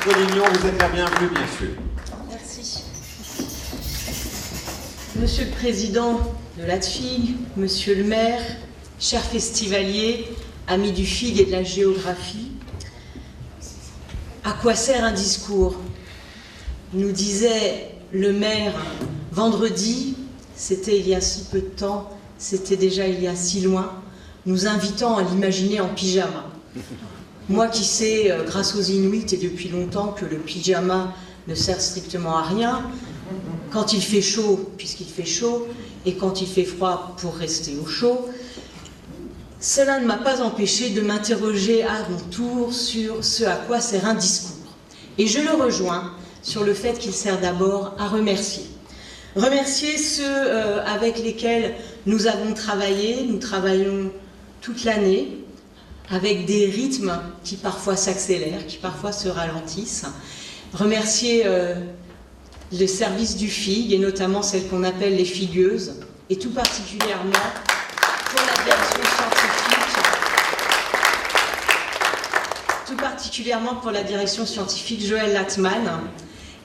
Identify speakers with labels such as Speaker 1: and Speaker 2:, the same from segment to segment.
Speaker 1: Collignon, vous êtes la bienvenue, bien sûr.
Speaker 2: Merci. Monsieur le Président de l'ADFIG, Monsieur le maire, chers festivaliers, amis du FIG et de la géographie, à quoi sert un discours? Nous disait le maire vendredi, c'était il y a si peu de temps, c'était déjà il y a si loin, nous invitant à l'imaginer en pyjama. Moi qui sais, grâce aux Inuits et depuis longtemps, que le pyjama ne sert strictement à rien, quand il fait chaud, puisqu'il fait chaud, et quand il fait froid pour rester au chaud, cela ne m'a pas empêché de m'interroger à mon tour sur ce à quoi sert un discours. Et je le rejoins sur le fait qu'il sert d'abord à remercier. Remercier ceux avec lesquels nous avons travaillé, nous travaillons toute l'année, avec des rythmes qui parfois s'accélèrent, qui parfois se ralentissent. Remercier le service du FIG, et notamment celles qu'on appelle les figueuses, et tout particulièrement pour la direction scientifique, Joël Latman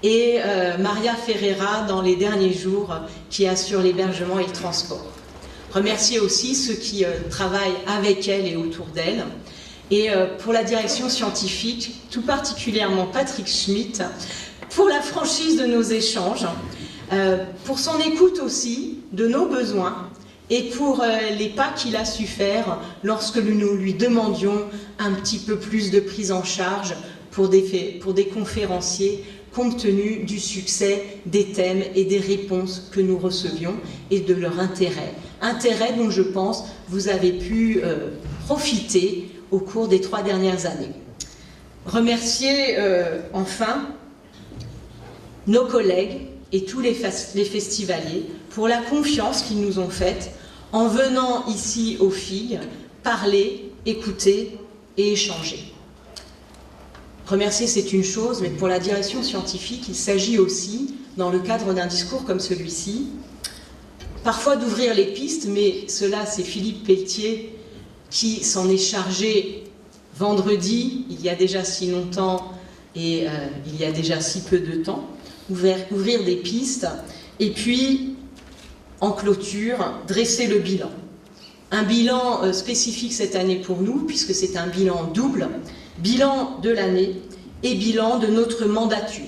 Speaker 2: et Maria Ferreira dans les derniers jours, qui assurent l'hébergement et le transport. Remercier aussi ceux qui travaillent avec elle et autour d'elle. Et pour la direction scientifique, tout particulièrement Patrick Schmitt, pour la franchise de nos échanges, pour son écoute aussi de nos besoins et pour les pas qu'il a su faire lorsque nous lui demandions un petit peu plus de prise en charge pour des conférenciers, compte tenu du succès des thèmes et des réponses que nous recevions et de leur intérêt. Intérêt dont je pense vous avez pu profiter au cours des 3 dernières années. Remercier enfin nos collègues et tous les festivaliers pour la confiance qu'ils nous ont faite en venant ici au FIG parler, écouter et échanger. Remercier, c'est une chose, mais pour la direction scientifique, il s'agit aussi, dans le cadre d'un discours comme celui-ci, parfois d'ouvrir les pistes, mais cela, c'est Philippe Pelletier qui s'en est chargé vendredi, il y a déjà si longtemps et il y a déjà si peu de temps, ouvrir des pistes, et puis, en clôture, dresser le bilan. Un bilan spécifique cette année pour nous, puisque c'est un bilan double, bilan de l'année et bilan de notre mandature.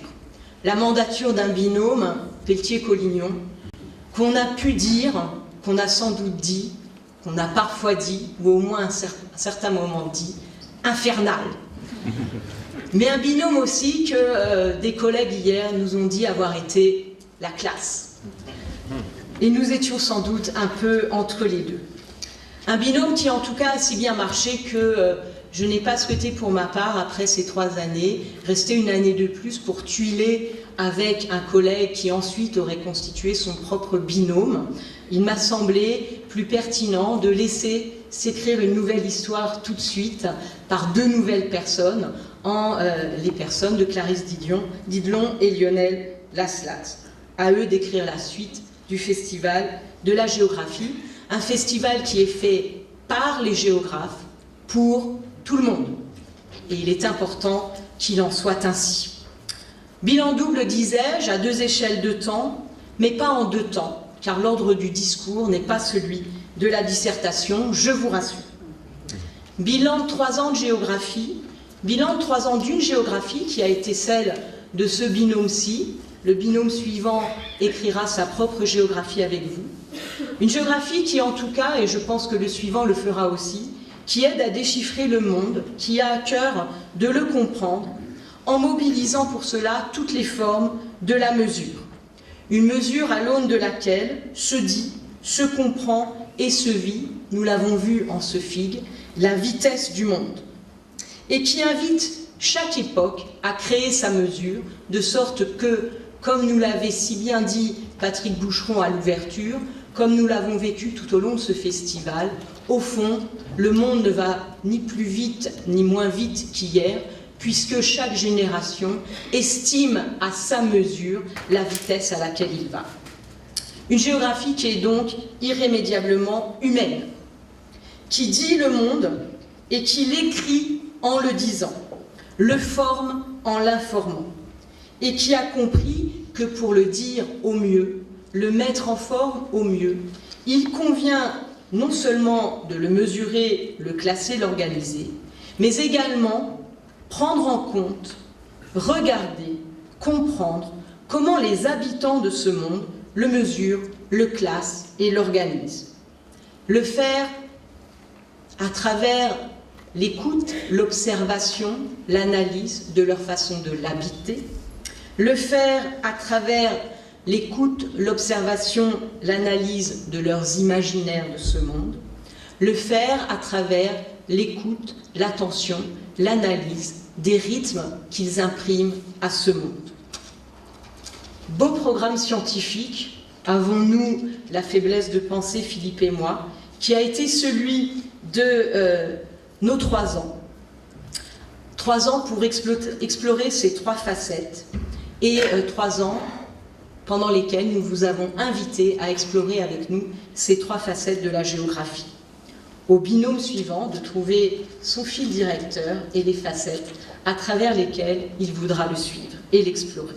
Speaker 2: La mandature d'un binôme, Pelletier-Collignon, qu'on a pu dire, qu'on a sans doute dit, qu'on a parfois dit, ou au moins à un certain moment dit, infernal. Mais un binôme aussi que des collègues hier nous ont dit avoir été la classe. Et nous étions sans doute un peu entre les deux. Un binôme qui en tout cas a si bien marché que je n'ai pas souhaité pour ma part, après ces 3 années, rester une année de plus pour tuiler avec un collègue qui ensuite aurait constitué son propre binôme. Il m'a semblé plus pertinent de laisser s'écrire une nouvelle histoire tout de suite par 2 nouvelles personnes, les personnes de Clarisse Didelon et Lionel Laslas. À eux d'écrire la suite du festival de la géographie, un festival qui est fait par les géographes pour tout le monde. Et il est important qu'il en soit ainsi. Bilan double, disais-je, à 2 échelles de temps, mais pas en 2 temps, car l'ordre du discours n'est pas celui de la dissertation, je vous rassure. Bilan de 3 ans de géographie, bilan de 3 ans d'une géographie qui a été celle de ce binôme-ci. Le binôme suivant écrira sa propre géographie avec vous. Une géographie qui, en tout cas, et je pense que le suivant le fera aussi, qui aide à déchiffrer le monde, qui a à cœur de le comprendre, en mobilisant pour cela toutes les formes de la mesure. Une mesure à l'aune de laquelle se dit, se comprend et se vit, nous l'avons vu en ce FIG, la vitesse du monde. Et qui invite chaque époque à créer sa mesure, de sorte que, comme nous l'avait si bien dit Patrick Boucheron à l'ouverture, comme nous l'avons vécu tout au long de ce festival, au fond, le monde ne va ni plus vite ni moins vite qu'hier, puisque chaque génération estime à sa mesure la vitesse à laquelle il va. Une géographie qui est donc irrémédiablement humaine, qui dit le monde et qui l'écrit en le disant, le forme en l'informant, et qui a compris que pour le dire au mieux, le mettre en forme au mieux, il convient non seulement de le mesurer, le classer, l'organiser, mais également prendre en compte, regarder, comprendre comment les habitants de ce monde le mesurent, le classent et l'organisent. Le faire à travers l'écoute, l'observation, l'analyse de leur façon de l'habiter, le faire à travers l'écoute, l'observation, l'analyse de leurs imaginaires de ce monde, le faire à travers l'écoute, l'attention, l'analyse des rythmes qu'ils impriment à ce monde. Beau programme scientifique, avons-nous la faiblesse de penser, Philippe et moi, qui a été celui de nos 3 ans. 3 ans pour explorer ces 3 facettes et 3 ans pendant lesquels nous vous avons invité à explorer avec nous ces 3 facettes de la géographie. Au binôme suivant, de trouver son fil directeur et les facettes à travers lesquelles il voudra le suivre et l'explorer.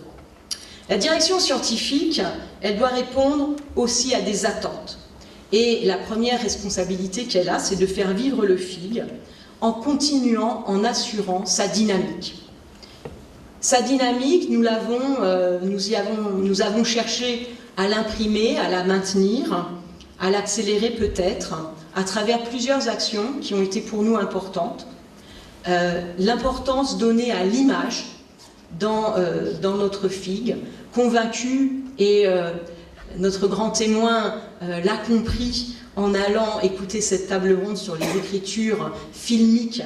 Speaker 2: La direction scientifique, elle doit répondre aussi à des attentes. Et la première responsabilité qu'elle a, c'est de faire vivre le FIG en continuant, en assurant sa dynamique. Sa dynamique, nous avons cherché à l'imprimer, à la maintenir, à l'accélérer peut-être, à travers plusieurs actions qui ont été pour nous importantes. L'importance donnée à l'image dans notre FIG, convaincu, et notre grand témoin l'a compris en allant écouter cette table ronde sur les écritures filmiques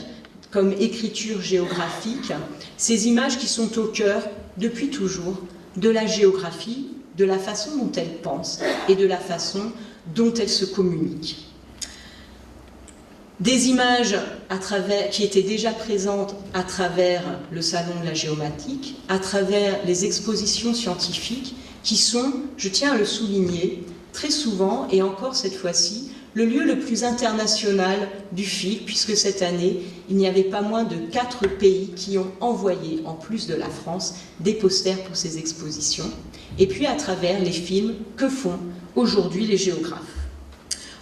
Speaker 2: comme écriture géographique, ces images qui sont au cœur, depuis toujours, de la géographie, de la façon dont elle pense et de la façon dont elle se communique. Des images qui étaient déjà présentes à travers le Salon de la géomatique, à travers les expositions scientifiques qui sont, je tiens à le souligner, très souvent, et encore cette fois-ci, le lieu le plus international du FIG, puisque cette année, il n'y avait pas moins de 4 pays qui ont envoyé, en plus de la France, des posters pour ces expositions, et puis à travers les films que font aujourd'hui les géographes.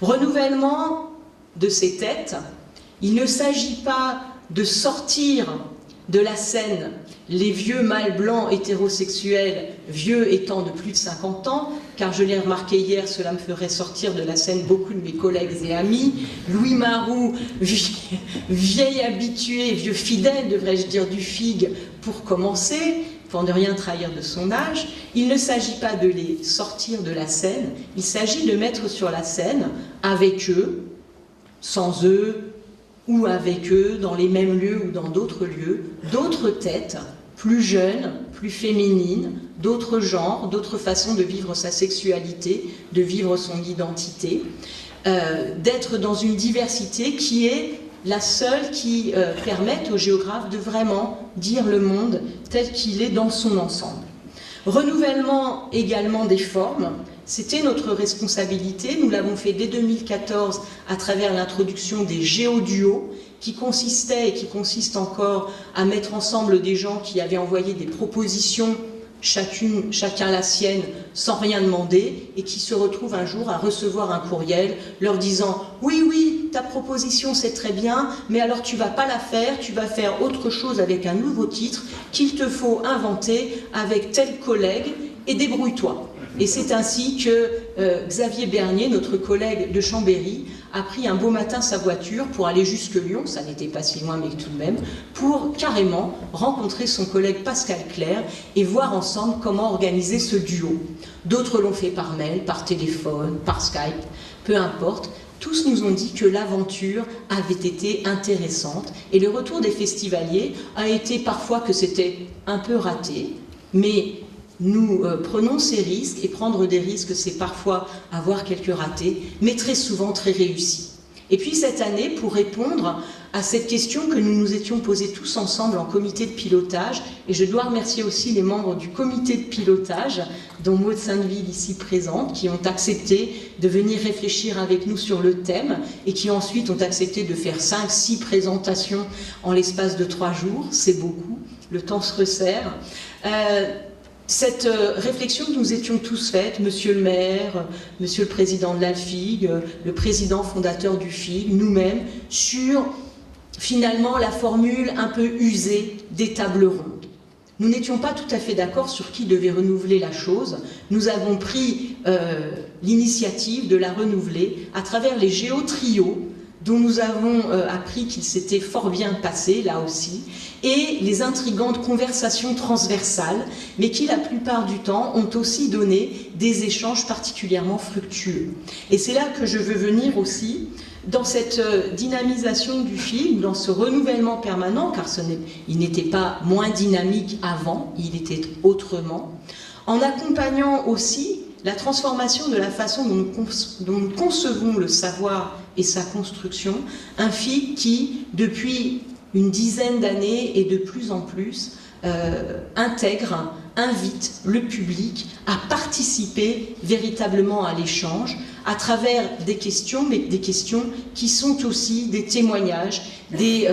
Speaker 2: Renouvellement de ces têtes, il ne s'agit pas de sortir de la scène les vieux mâles blancs hétérosexuels, vieux étant de plus de 50 ans, car je l'ai remarqué hier, cela me ferait sortir de la scène beaucoup de mes collègues et amis. Louis Maroux, vieil habitué, vieux fidèle, devrais-je dire, du FIG, pour commencer, pour ne rien trahir de son âge. Il ne s'agit pas de les sortir de la scène, il s'agit de mettre sur la scène, avec eux, sans eux, ou avec eux, dans les mêmes lieux ou dans d'autres lieux, d'autres têtes, plus jeunes, plus féminines, d'autres genres, d'autres façons de vivre sa sexualité, de vivre son identité, d'être dans une diversité qui est la seule qui permette aux géographes de vraiment dire le monde tel qu'il est dans son ensemble. Renouvellement également des formes, c'était notre responsabilité, nous l'avons fait dès 2014 à travers l'introduction des géoduos qui consistait et qui consiste encore à mettre ensemble des gens qui avaient envoyé des propositions, chacun la sienne, sans rien demander, et qui se retrouvent un jour à recevoir un courriel leur disant « Oui, oui, ta proposition c'est très bien, mais alors tu vas pas la faire, tu vas faire autre chose avec un nouveau titre qu'il te faut inventer avec tel collègue et débrouille-toi ». Et c'est ainsi que Xavier Bernier, notre collègue de Chambéry, a pris un beau matin sa voiture pour aller jusque Lyon, ça n'était pas si loin mais tout de même, pour carrément rencontrer son collègue Pascal Clair et voir ensemble comment organiser ce duo. D'autres l'ont fait par mail, par téléphone, par Skype, peu importe. Tous nous ont dit que l'aventure avait été intéressante et le retour des festivaliers a été parfois que c'était un peu raté, mais nous prenons ces risques, et prendre des risques, c'est parfois avoir quelques ratés, mais très souvent très réussis. Et puis cette année, pour répondre à cette question que nous nous étions posés tous ensemble en comité de pilotage, et je dois remercier aussi les membres du comité de pilotage, dont Maud Sainte-Ville ici présente, qui ont accepté de venir réfléchir avec nous sur le thème, et qui ensuite ont accepté de faire 5-6 présentations en l'espace de 3 jours, c'est beaucoup, le temps se resserre. Cette réflexion que nous étions tous faites, Monsieur le maire, Monsieur le président de l'ALFIG, le président fondateur du FIG, nous-mêmes, sur finalement la formule un peu usée des tables rondes. Nous n'étions pas tout à fait d'accord sur qui devait renouveler la chose. Nous avons pris l'initiative de la renouveler à travers les géotrios, dont nous avons appris qu'ils s'étaient fort bien passés, là aussi, et les intrigantes conversations transversales, mais qui, la plupart du temps, ont aussi donné des échanges particulièrement fructueux. Et c'est là que je veux venir aussi, dans cette dynamisation du film, dans ce renouvellement permanent, car il n'était pas moins dynamique avant, il était autrement, en accompagnant aussi la transformation de la façon dont nous concevons le savoir et sa construction, un FIG qui, depuis une dizaine d'années et de plus en plus, intègre, invite le public à participer véritablement à l'échange à travers des questions, mais des questions qui sont aussi des témoignages, des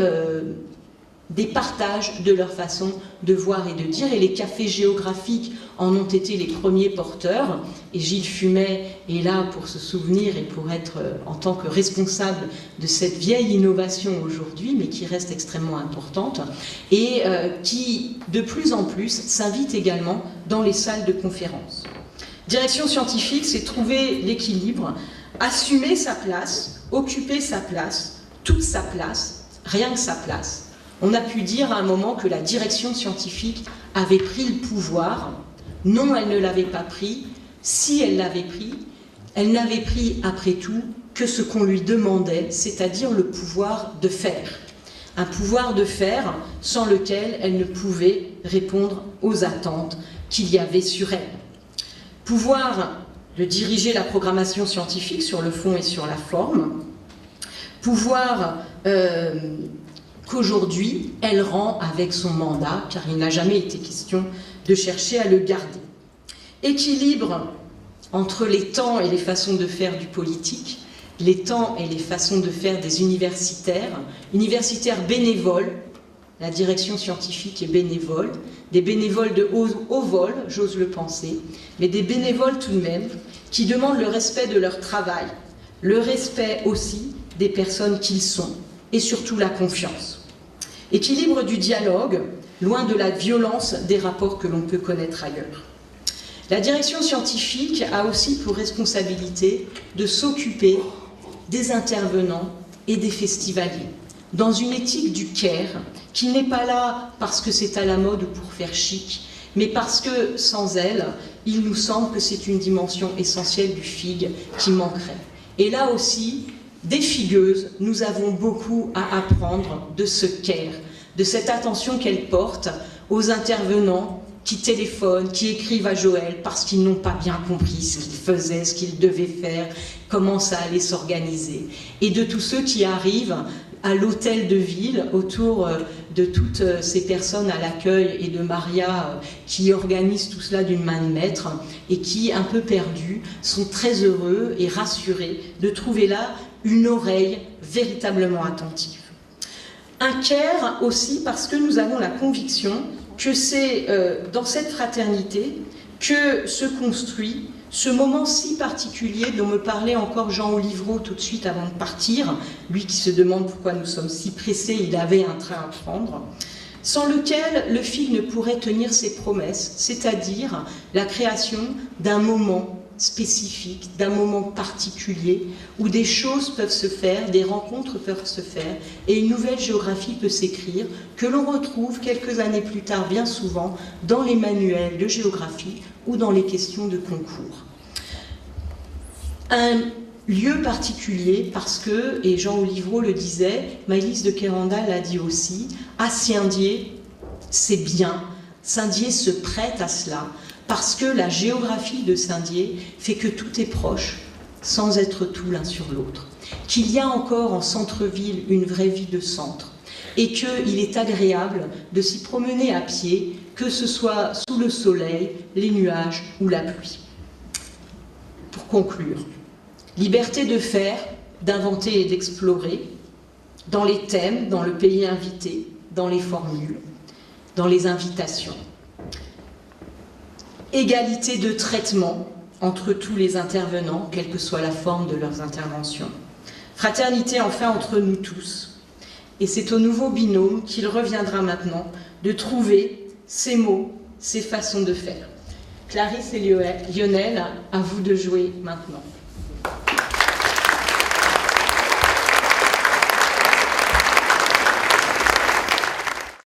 Speaker 2: partages de leur façon de voir et de dire. Et les cafés géographiques en ont été les premiers porteurs. Et Gilles Fumet est là pour se souvenir et pour être en tant que responsable de cette vieille innovation aujourd'hui, mais qui reste extrêmement importante, et qui, de plus en plus, s'invite également dans les salles de conférence. Direction scientifique, c'est trouver l'équilibre, assumer sa place, occuper sa place, toute sa place, rien que sa place. On a pu dire à un moment que la direction scientifique avait pris le pouvoir. Non, elle ne l'avait pas pris. Si elle l'avait pris, elle n'avait pris après tout que ce qu'on lui demandait, c'est-à-dire le pouvoir de faire. Un pouvoir de faire sans lequel elle ne pouvait répondre aux attentes qu'il y avait sur elle. Pouvoir de diriger la programmation scientifique sur le fond et sur la forme. Pouvoir qu'aujourd'hui, elle rend avec son mandat, car il n'a jamais été question de chercher à le garder. Équilibre entre les temps et les façons de faire du politique, les temps et les façons de faire des universitaires bénévoles, la direction scientifique est bénévole, des bénévoles de haut vol, j'ose le penser, mais des bénévoles tout de même, qui demandent le respect de leur travail, le respect aussi des personnes qu'ils sont, et surtout la confiance. Équilibre du dialogue, loin de la violence des rapports que l'on peut connaître ailleurs. La direction scientifique a aussi pour responsabilité de s'occuper des intervenants et des festivaliers, dans une éthique du care qui n'est pas là parce que c'est à la mode ou pour faire chic, mais parce que sans elle, il nous semble que c'est une dimension essentielle du FIG qui manquerait. Et là aussi, des figueuses, nous avons beaucoup à apprendre de ce care, de cette attention qu'elles portent aux intervenants qui téléphonent, qui écrivent à Joël parce qu'ils n'ont pas bien compris ce qu'il faisait, ce qu'il devait faire, comment ça allait s'organiser. Et de tous ceux qui arrivent à l'hôtel de ville, autour de toutes ces personnes à l'accueil et de Maria qui organisent tout cela d'une main de maître et qui, un peu perdus, sont très heureux et rassurés de trouver là une oreille véritablement attentive. Un care aussi parce que nous avons la conviction que c'est dans cette fraternité que se construit ce moment si particulier dont me parlait encore Jean Olivreau tout de suite avant de partir, lui qui se demande pourquoi nous sommes si pressés, il avait un train à prendre, sans lequel le FIG ne pourrait tenir ses promesses, c'est-à-dire la création d'un moment spécifique, d'un moment particulier, où des choses peuvent se faire, des rencontres peuvent se faire, et une nouvelle géographie peut s'écrire, que l'on retrouve quelques années plus tard, bien souvent, dans les manuels de géographie ou dans les questions de concours. Un lieu particulier parce que, et Jean Olivreau le disait, Maëlys de Quérandal l'a dit aussi, à Saint-Dié, c'est bien, Saint-Dié se prête à cela, parce que la géographie de Saint-Dié fait que tout est proche, sans être tout l'un sur l'autre, qu'il y a encore en centre-ville une vraie vie de centre, et qu'il est agréable de s'y promener à pied, que ce soit sous le soleil, les nuages ou la pluie. Pour conclure, liberté de faire, d'inventer et d'explorer, dans les thèmes, dans le pays invité, dans les formules, dans les invitations. Égalité de traitement entre tous les intervenants, quelle que soit la forme de leurs interventions. Fraternité enfin entre nous tous. Et c'est au nouveau binôme qu'il reviendra maintenant de trouver ces mots, ces façons de faire. Clarisse et Lionel, à vous de jouer maintenant.